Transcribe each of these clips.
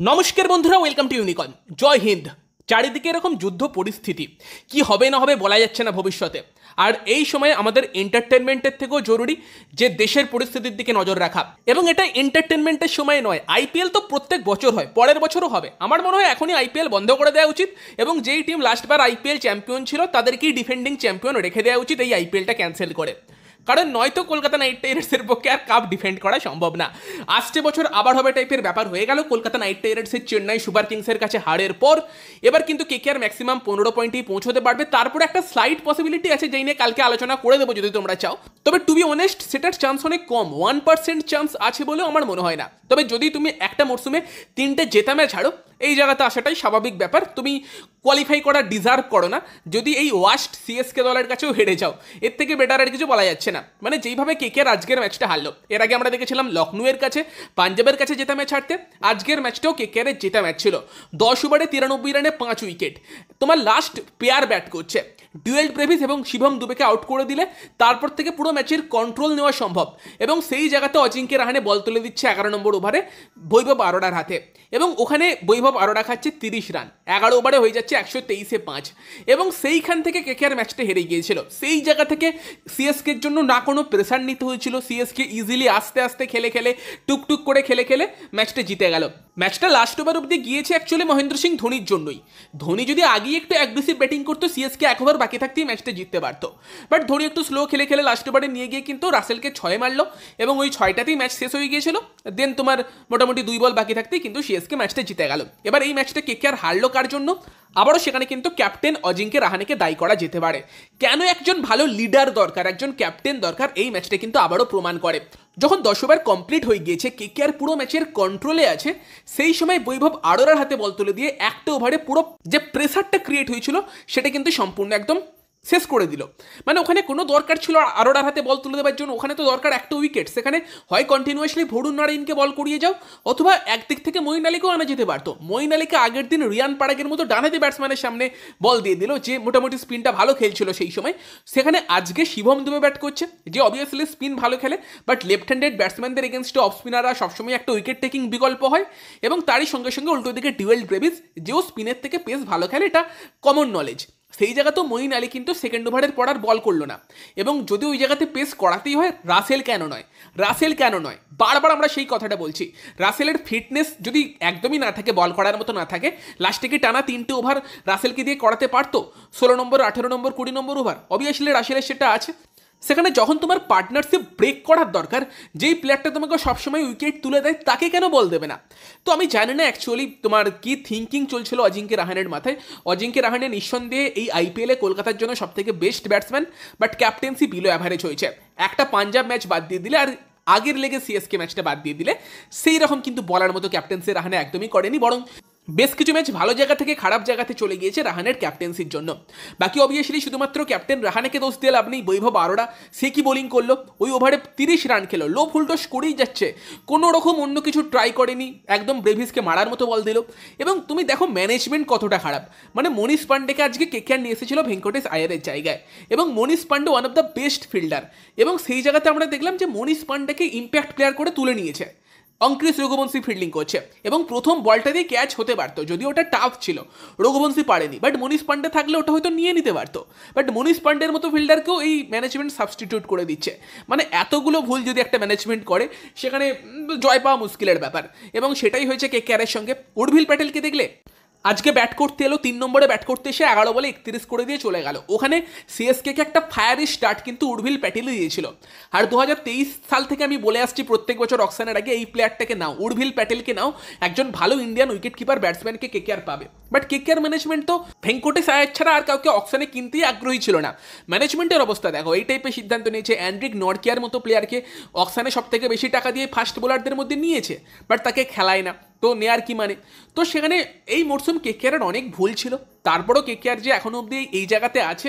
নমস্কার বন্ধুরা, welcome to unicorn. জয় হিন্দ। চারিদিকে এরকম যুদ্ধ পরিস্থিতি, কি হবে না হবে বলা যাচ্ছে না ভবিষ্যতে। আর এই সময় আমাদের এন্টারটেনমেন্টের থেকেও জরুরি যে দেশের পরিস্থিতির দিকে নজর রাখা। এবং এটা এন্টারটেনমেন্টের সময় নয়, আইপিএল তো প্রত্যেক বছর হয়, পরের বছরও হবে। আমার মনে হয় এখনই আইপিএল বন্ধ করে দেওয়া উচিত এবং যেই টিম লাস্টবার আইপিএল চ্যাম্পিয়ন ছিল তাদেরকেই ডিফেন্ডিং চ্যাম্পিয়ন রেখে দেওয়া উচিত এই আইপিএলটা ক্যান্সেল করে। কারণ নয়তো কলকাতা নাইট রাইডার্সের পক্ষে আর কাপ ডিফেন্ড করা সম্ভব না। আসছে বছর আবার হবে টাইপের ব্যাপার হয়ে গেল। কলকাতা নাইট রাইডার্সের চেন্নাই সুপার কিংসের কাছে হারের পর এবার কিন্তু কেকেআর ম্যাক্সিমাম 15 পয়েন্টেই পৌঁছতে পারবে। তারপরে একটা স্লাইড পসিবিলিটি আছে, যেই নিয়ে কালকে আলোচনা করে দেবো যদি তোমরা চাও। তবে টু বি অনেস্ট সেটার চান্স অনেক কম, 1% চান্স আছে বলেও আমার মনে হয় না। তবে যদি তুমি একটা মরসুমে 3টে জেতা ম্যাচ হারো, এই জায়গাতে আসাটাই স্বাভাবিক ব্যাপার। তুমি কোয়ালিফাই করা ডিজার্ভ করো না যদি এই ওয়াস্ট সিএসকে দলের কাছেও হেরে যাও। এর থেকে বেটার আর কিছু বলা যাচ্ছে না। মানে যেইভাবে কেকেআর আজকের ম্যাচটা হারলো, এর আগে আমরা দেখেছিলাম লখনউয়ের কাছে, পাঞ্জাবের কাছে জেতা ম্যাচ হারতে। আজকের ম্যাচটাও কেকেআরের জেতা ম্যাচ ছিল। 10 ওভারে 93 রানে 5 উইকেট। তোমার লাস্ট পেয়ার ব্যাট করছে, ডুয়েল্ট ব্রেভিস এবং শিবম দুবেকে আউট করে দিলে তারপর থেকে পুরো ম্যাচের কন্ট্রোল নেওয়া সম্ভব। এবং সেই জায়গাতে অজিঙ্ক্য রাহানে বল তুলে দিচ্ছে 11 নম্বর ওভারে বৈভব আরোড়ার হাতে, এবং ওখানে বৈভব আরোড়া খাচ্ছে 30 রান। 11 ওভারে হয়ে যাচ্ছে 123-এ 5। এবং সেইখান থেকে কেকেআর ম্যাচটা হেরে গিয়েছিল। সেই জায়গা থেকে সিএসকের জন্য না কোনো প্রেসার নিতে হয়েছিল। সিএসকে ইজিলি আস্তে আস্তে খেলে খেলে টুকটুক করে খেলে খেলে ম্যাচটা জিতে গেল। ম্যাচটা লাস্ট ওভার অব্দি গিয়েছে অ্যাকচুয়ালি মহেন্দ্র সিং ধোনির জন্যই। ধোনি যদি আগেই একটু অ্যাগ্রেসিভ ব্যাটিং করতো, সিএসকে 1 ওভার বাকি থাকতেই ম্যাচটা জিততে পারতো। বাট ধোনি একটু স্লো খেলে খেলে লাস্ট ওভারে নিয়ে গিয়ে কিন্তু রাসেলকে 6 মারলো এবং ওই 6টাতেই ম্যাচ শেষ হয়ে গিয়েছিল। দেন তোমার মোটামুটি 2 বল বাকি থাকতেই কিন্তু সিএসকে ম্যাচটা জিতে গেল। এবার এই ম্যাচটা কেকেআর হারলো কার জন্য? আবারও সেখানে কিন্তু ক্যাপ্টেন অজিঙ্ক্য রাহানেকে দায়ী করা যেতে পারে। কেন একজন ভালো লিডার দরকার, একজন ক্যাপ্টেন দরকার, এই ম্যাচটা কিন্তু আবারও প্রমাণ করে। যখন 10 ওভার কমপ্লিট হয়ে গিয়েছে, কেকেআর পুরো ম্যাচের কন্ট্রোলে আছে, সেই সময় বৈভব আরোড়ার হাতে বল তুলে দিয়ে একটা ওভারে পুরো যে প্রেসারটা ক্রিয়েট হয়েছিল সেটা কিন্তু সম্পূর্ণ একদম শেষ করে দিল। মানে ওখানে কোনো দরকার ছিল আরোড়ার হাতে বল তুলে দেওয়ার জন্য? ওখানে তো দরকার একটা উইকেট। সেখানে হয় কন্টিনিউয়াসলি ভরুণ নারায়ণকে বল করিয়ে যাও, অথবা একদিক থেকে মঈন আলীকেও আনা যেতে পারতো। মঈন আলীকে আগের দিন রিয়ান পারাগের মতো ডানহাতি ব্যাটসম্যানের সামনে বল দিয়ে দিল, যে মোটামুটি স্পিনটা ভালো খেলছিল সেই সময়। সেখানে আজকে শিবম দুবে ব্যাট করছে, যে অবভিয়াসলি স্পিন ভালো খেলে, বাট লেফট হ্যান্ডেড ব্যাটসম্যানদের এগেনস্টে অফ স্পিনাররা সবসময় একটা উইকেট টেকিং বিকল্প হয়। এবং তারই সঙ্গে সঙ্গে উল্টো দিকে ডুয়েল ব্রেভিস, যেও স্পিনের থেকে পেস ভালো খেলে, এটা কমন নলেজ। সেই জায়গাতেও মঈন আলী কিন্তু সেকেন্ড ওভারের পর আর বল করলো না। এবং যদি ওই জায়গাতে পেস করাতেই হয়, রাসেল কেন নয়? রাসেল কেন নয়? বারবার আমরা সেই কথাটা বলছি। রাসেলের ফিটনেস যদি একদমই না থাকে, বল করার মতো না থাকে, লাস্টে কি টানা 3টে ওভার রাসেলকে দিয়ে করাতে পারতো? 16 নম্বর, 18 নম্বর, 20 নম্বর ওভার অবভিয়াসলি রাসেলের সেটা আছে। সেখানে যখন তোমার পার্টনারশিপ ব্রেক করার দরকার, যেই প্লেয়ারটা তোমাকে সবসময় উইকেট তুলে দেয়, তাকে কেন বল দেবে না? তো আমি জানি না অ্যাকচুয়ালি তোমার কি থিঙ্কিং চলছিল অজিঙ্ক্য রাহানের মাথায়। অজিঙ্ক্য রাহানে নিঃসন্দেহে এই আইপিএলে কলকাতার জন্য সবথেকে best batsman, but captaincy below average হয়েছে। একটা পাঞ্জাব ম্যাচ বাদ দিয়ে দিলে আর আগের লেগে সিএসকে ম্যাচটা বাদ দিয়ে দিলে সেই রকম কিন্তু বলার মতো ক্যাপ্টেন্সি রাহানে একদমই করেনি, বরং বেশ কিছু ম্যাচ ভালো জায়গা থেকে খারাপ জায়গাতে চলে গিয়েছে রাহানের ক্যাপ্টেন্সির জন্য। বাকি অবভিয়াসলি শুধুমাত্র ক্যাপ্টেন রাহানেকে দোষ দিয়ে লাভ নেই। বৈভব আরোড়া, সে কি বোলিং করলো, ওই ওভারে 30 রান খেলো, লো ফুলটস করেই যাচ্ছে, কোনো রকম অন্য কিছু ট্রাই করেনি, একদম ব্রেভিসকে মারার মতো বল দিল। এবং তুমি দেখো ম্যানেজমেন্ট কতটা খারাপ। মানে মনীষ পান্ডেকে আজকে কেকেআর নিয়ে এসেছিল ভেঙ্কটেশ আয়ারের জায়গায়, এবং Manish Pandey one of the best fielder, এবং সেই জায়গাতে আমরা দেখলাম যে মনীষ পান্ডেকে ইম্প্যাক্ট প্লেয়ার করে তুলে নিয়েছে। অঙ্ক্রিস রঘুবংশী ফিল্ডিং করছে এবং প্রথম বলটা দিয়ে ক্যাচ হতে পারতো, যদি ওটা টাফ ছিল, রঘুবংশী পারেনি। বাট মনীষ পান্ডে থাকলে ওটা হয়তো নিয়ে নিতে পারতো। বাট মনীষ পান্ডের মতো ফিল্ডারকেও এই ম্যানেজমেন্ট সাবস্টিটিউট করে দিচ্ছে। মানে এতগুলো ভুল যদি একটা ম্যানেজমেন্ট করে, সেখানে জয় পাওয়া মুশকিলের ব্যাপার। এবং সেটাই হয়েছে কেকেআরের সঙ্গে। উর্ভিল প্যাটেলকে দেখলে আজকে ব্যাট করতে এলো, 3 নম্বরে ব্যাট করতে এসে 11 বলে 31 করে দিয়ে চলে গেল। ওখানে সিএসকে একটা ফায়ারি স্টার্ট কিন্তু উর্ভিল প্যাটেলই দিয়েছিল। আর 2023 সাল থেকে আমি বলে আসছি প্রত্যেক বছর অকশনের আগে, এই প্লেয়ারটাকে নাও, উর্ভিল প্যাটেলকে নাও, একজন ভালো ইন্ডিয়ান উইকেট কিপার ব্যাটসম্যানকে কেকেআর পাবে। বাট কেকেআর ম্যানেজমেন্ট তো ভেঙ্কটেশ আয়ার ছাড়া আর কাউকে অকশনে কিনতেই আগ্রহী ছিল না। ম্যানেজমেন্টের অবস্থা দেখো, এই টাইপের সিদ্ধান্ত নিয়েছে। অ্যান্ড্রিক নরকিয়ার মতো প্লেয়ারকে অকশনে সব থেকে বেশি টাকা দিয়ে ফাস্ট বোলারদের মধ্যে নিয়েছে, বাট তাকে খেলায় না, তো নেয়ার কি মানে? তো সেখানে এই মরসুম কেকেআরের অনেক ভুল ছিল। তারপরও কেকেআর যে এখনো অবধি এই জায়গাতে আছে,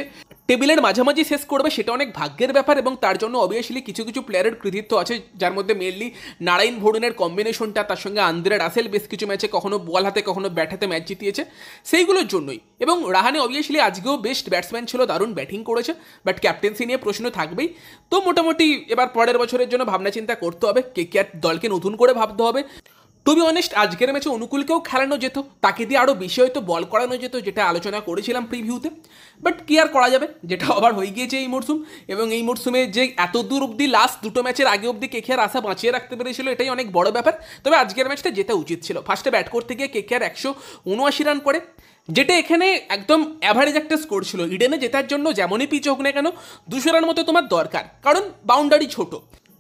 টেবিলের মাঝামাঝি শেষ করবে, সেটা অনেক ভাগ্যের ব্যাপার। এবং তার জন্য অবভিয়াসলি কিছু কিছু প্লেয়ারের কৃতিত্ব আছে, যার মধ্যে মেনলি নারায়ণ ভরুণের কম্বিনেশনটা, তার সঙ্গে আন্দ্রে রাসেল বেশ কিছু ম্যাচে কখনো বল হাতে কখনো ব্যাট হাতে ম্যাচ জিতিয়েছে, সেইগুলোর জন্যই। এবং রাহানে অবভিয়াসলি আজকেও বেস্ট ব্যাটসম্যান ছিল, দারুণ ব্যাটিং করেছে, বাট ক্যাপ্টেন্সি নিয়ে প্রশ্ন থাকবেই। তো মোটামুটি এবার পরের বছরের জন্য ভাবনা চিন্তা করতে হবে, কেকেআর দলকে নতুন করে ভাবতে হবে। টু বি অনেস্ট আজকের ম্যাচে অনুকূলকেও খেলানো যেত, তাকে দিয়ে আরও বেশি হয়তো বল করানো যেত, যেটা আলোচনা করেছিলাম প্রিভিউতে। বাট কি আর করা যাবে, যেটা আবার হয়ে গিয়েছে এই মরশুম। এবং এই মরশুমে যে এত দূর অবধি লাস্ট দুটো ম্যাচের আগে অবধি কেকেআর আশা বাঁচিয়ে রাখতে পেরেছিল, এটাই অনেক বড় ব্যাপার। তবে আজকের ম্যাচটা জেতা উচিত ছিল। ফার্স্টে ব্যাট করতে গিয়ে কেকেআর 179 রান করে, যেটা এখানে একদম অ্যাভারেজ একটা স্কোর ছিল। ইডেনে জেতার জন্য যেমনই পিচ হোক না কেন 200 রান মতো তোমার দরকার, কারণ বাউন্ডারি ছোট।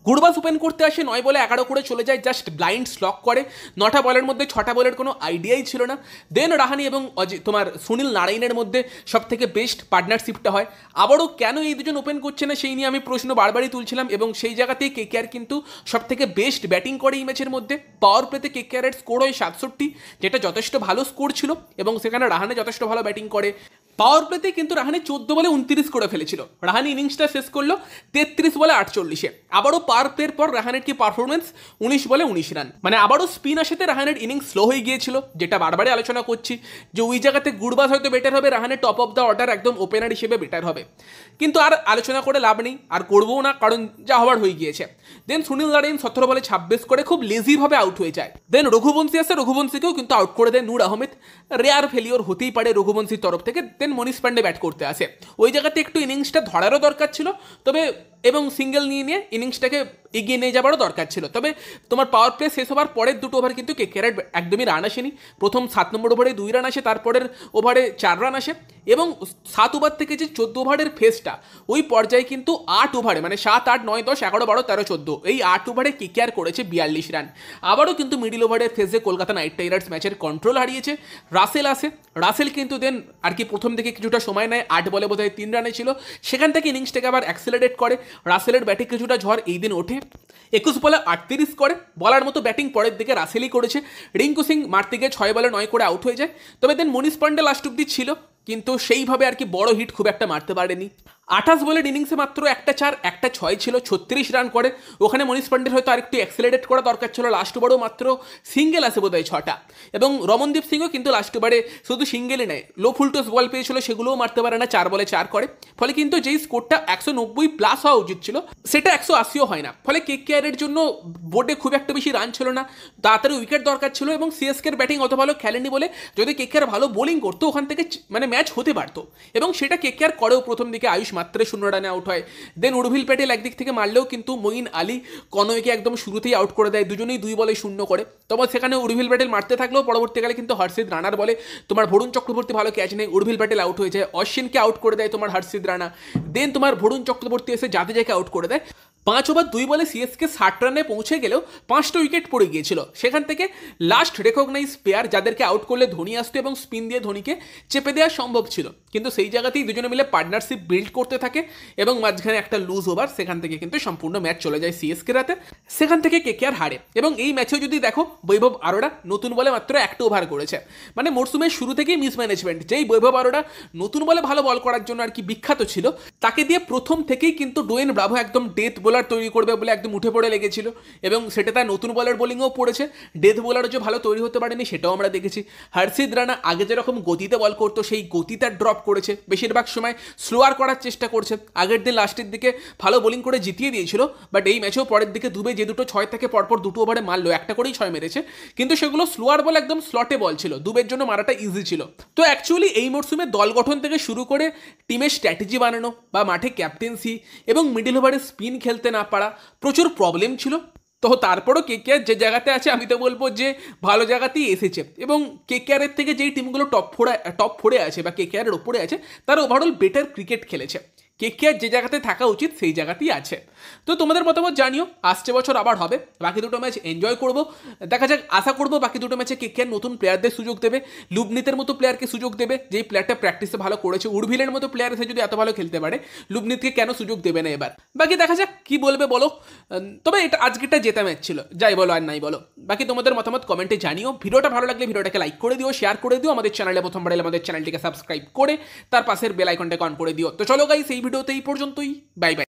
গুরবাজ ওপেন করতে আসে 9 বলে 11 করে চলে যায়, জাস্ট ব্লাইন্ড স্লক করে। 9টা বলের মধ্যে 6টা বলের কোনো আইডিয়াই ছিল না। দেন রাহানি এবং তোমার সুনীল নারায়ণের মধ্যে সব থেকে বেস্ট পার্টনারশিপটা হয়। আবারও কেন এই দুজন ওপেন করছে না সেই নিয়ে আমি প্রশ্ন বারবারই তুলছিলাম, এবং সেই জায়গাতেই কেকেআর কিন্তু সব থেকে বেস্ট ব্যাটিং করে এই ম্যাচের মধ্যে। পাওয়ার প্লেতে কেকেআরের স্কোর হয় 67, যেটা যথেষ্ট ভালো স্কোর ছিল, এবং সেখানে রাহানে যথেষ্ট ভালো ব্যাটিং করে। পাওয়ার প্লেতে কিন্তু রাহানে 14 বলে 29 করে ফেলেছিল। রাহানে ইনিংসটা শেষ করলো 33 বলে 48-এ। আবারও পাওয়ার প্লের পর রাহানের কি পারফরমেন্স, 19 বলে 19 রান। মানে আবারও স্পিন আসাতে রাহানের ইনিংস স্লো হয়ে গিয়েছিল, যেটা বারবারই আলোচনা করছি যে ওই জায়গাতে গুরবাজ হয়তো বেটার হবে, রাহানের টপ অফ দ্য অর্ডার একদম ওপেনার হিসেবে বেটার হবে। কিন্তু আর আলোচনা করে লাভ নেই, আর করবও না, কারণ যা হওয়ার হয়ে গিয়েছে। দেন সুনীল নারায়ণ 17 বলে 26 করে খুব লেজিভাবে আউট হয়ে যায়। দেন রঘুবংশী আসে, রঘুবংশীকেও কিন্তু আউট করে দেয় নূর আহমেদ। রেয়ার ফেলিওর হতেই পারে রঘুবংশীর তরফ থেকে। দেন মনীষ পান্ডে ব্যাট করতে আসে। ওই জায়গাতে একটু ইনিংসটা ধরারও দরকার ছিল, তবে এবং সিঙ্গেল নিয়ে ইনিংসটাকে এগিয়ে নিয়ে যাবারও দরকার ছিল। তবে তোমার পাওয়ার প্লে শেষ হবার পরের দুটো ওভার কিন্তু কেকেআর একদমই রান আসেনি। প্রথম 7 নম্বর ওভারে 2 রান আসে, তারপরের ওভারে 4 রান আসে, এবং 7 ওভার থেকে যে 14 ওভারের ফেসটা, ওই পর্যায়ে কিন্তু 8 ওভারে মানে 7, 8, 9, 10, 11, 12, 13, 14 এই 8 ওভারে কেকেআর করেছে 42 রান। আবারও কিন্তু মিডিল ওভারের ফেসে কলকাতা নাইট রাইডার্স ম্যাচের কন্ট্রোল হারিয়েছে। রাসেল আসে, রাসেল কিন্তু দেন আর কি প্রথম থেকে কিছুটা সময় নেয়, 8 বলে বোধহয় 3 রানে ছিল, সেখান থেকে ইনিংসটাকে আবার অ্যাক্সেলারেট করে। রাসেলের ব্যাটে কিছুটা ঝড় এই দিন ওঠে, 21 বলে 38 করে। বলার মতো ব্যাটিং পরের দিকে রাসেলই করেছে। রিঙ্কু সিং মারতে গিয়ে 6 বলে 9 করে আউট হয়ে যায়। তবে দেন মনীষ পান্ডে লাস্ট অব্দি ছিল, কিন্তু সেইভাবে আর কি বড় হিট খুব একটা মারতে পারেনি। 28 বলের ইনিংসে মাত্র একটা 4, একটা 6 ছিল, 36 রান করে। ওখানে মনীষ পান্ডের হয়তো আরেকটু অ্যাক্সেলারেট করা দরকার ছিল। লাস্ট ওভারও মাত্র সিঙ্গেল আসে বোধহয় 6টা, এবং রমনদীপ সিংও কিন্তু লাস্ট ওভারে শুধু সিঙ্গেলই নেয়, লো ফুলটস বল পেয়েছিল, সেগুলোও মারতে পারে না, 4 বলে 4 করে। ফলে কিন্তু যেই স্কোরটা 190 প্লাস হওয়া উচিত ছিল, সেটা 180ও হয় না। ফলে কেকেআরের জন্য বোর্ডে খুব একটা বেশি রান ছিল না, তাড়াতাড়ি উইকেট দরকার ছিল, এবং সিএসকের ব্যাটিং অত ভালো খেলেনি বলে যদি কেকেআর ভালো বোলিং করতো ওখান থেকে মানে ম্যাচ হতে পারতো, এবং সেটা কেকেআর করেও। প্রথম দিকে আয়ুষ মাত্র 0 রানে আউট হয়। দেন উর্ভিল প্যাটেল একদিক থেকে মারলেও কিন্তু মঈন আলী কনওয়েকে একদম শুরুতেই আউট করে দেয়, দুজনেই 2 বলে 0 করে। তবে সেখানে উর্ভিল প্যাটেল মারতে থাকলেও পরবর্তীকালে কিন্তু হর্ষিত রানার বলে তোমার ভরুণ চক্রবর্তী ভালো ক্যাচ নেই, উর্ভিল প্যাটেল আউট হয়ে যায়, অশ্বিনকে আউট করে দেয় তোমার হর্ষিত রানা। দেন তোমার ভরুণ চক্রবর্তী এসে জাদেজাকে আউট করে দেয়। 5 ওভার 2 বলে সিএসকে 60 রানে পৌঁছে গেলেও 5টা উইকেট পড়ে গিয়েছিল। সেখান থেকে লাস্ট রেকগনাইজ প্লেয়ার যাদেরকে আউট করলে ধোনি আসতো, এবং স্পিন দিয়ে ধোনিকে চেপে দেওয়া সম্ভব ছিল, কিন্তু সেই জায়গাতেই দুজনে মিলে পার্টনারশিপ বিল্ড করতে থাকে, এবং মাঝখানে একটা লুজ ওভার, সেখান থেকে কিন্তু সম্পূর্ণ ম্যাচ চলে যায় সিএসকে রাতে। সেখান থেকে কেকেআর হারে। এবং এই ম্যাচেও যদি দেখো, বৈভব আরোরা নতুন বলে মাত্র একটা ওভার করেছে। মানে মরসুমের শুরু থেকেই মিসম্যানেজমেন্ট। যেই বৈভব আরোরা নতুন বলে ভালো বল করার জন্য আর কি বিখ্যাত ছিল, তাকে দিয়ে প্রথম থেকেই কিন্তু ডোয়েন ব্রাভো একদম ডেথ বোলার তৈরি করবে বলে একদম উঠে পড়ে লেগেছিল, এবং সেটা তার নতুন বলের বোলিংও পড়েছে। ডেথ বোলারও যে ভালো তৈরি হতে পারেনি সেটাও আমরা দেখেছি। হর্ষিত রানা আগে যেরকম গতিতে বল করতো, সেই গতিটা ড্রপ করেছে, বেশিরভাগ সময় স্লোয়ার করার চেষ্টা করছে। আগের দিন লাস্টের দিকে ভালো বোলিং করে জিতিয়ে দিয়েছিল, বাট এই ম্যাচেও পরের দিকে দুবে যে দুটো 6 থেকে পরপর 2 ওভারে মারলো, একটা করেই 6 মেরেছে, কিন্তু সেগুলো স্লোয়ার বল, একদম স্লটে বল ছিল, দুবের জন্য মারাটা ইজি ছিল। তো অ্যাকচুয়ালি এই মরসুমে দল গঠন থেকে শুরু করে টিমের স্ট্র্যাটেজি বানানো বা মাঠে ক্যাপ্টেন্সি এবং মিডল ওভারে স্পিন খেলতে না পারা প্রচুর প্রবলেম ছিল। তো তারপরও কেকেআর যে জায়গাতে আছে, আমি তো বলবো যে ভালো জায়গাতেই এসেছে, এবং কেকেআরের থেকে যেই টিমগুলো টপ ফোরে আছে বা কেকেআরের ওপরে আছে, তারা ওভারঅল বেটার ক্রিকেট খেলেছে। কেকেআর যে জায়গাতে থাকা উচিত সেই জায়গাতেই আছে। তো তোমাদের মতামত জানিও। আসছে বছর আবার হবে, বাকি দুটো ম্যাচ এনজয় করব, দেখা যাক। আশা করবো বাকি দুটো ম্যাচে কেকেআর নতুন প্লেয়ারদের সুযোগ দেবে, লুবনিতের মতো প্লেয়ারকে সুযোগ দেবে, যেই প্লেয়ারটা প্র্যাকটিসে ভালো করেছে। উর্ভিলের মতো প্লেয়ার এসে যদি এত ভালো খেলতে পারে, লুবনিতকে কেন সুযোগ দেবে না এবার? বাকি দেখা যাক কি বলবে বলো। তবে এটা আজকেরটা জেতা ম্যাচ ছিল, যাই বলো আর নাই বলো। বাকি তোমাদের মতামত কমেন্টে জানিও। ভিডিওটা ভালো লাগলে ভিডিওটাকে লাইক করে দিও, শেয়ার করে দিও। আমাদের চ্যানেলে প্রথমবার এলে আমাদের চ্যানেলটিকে সাবস্ক্রাইব করে তার পাশের বেল আইকনটাকে অন করে দিও। তো চলো গাইস, এই ভিডিওতে এই পর্যন্তই। Bye bye.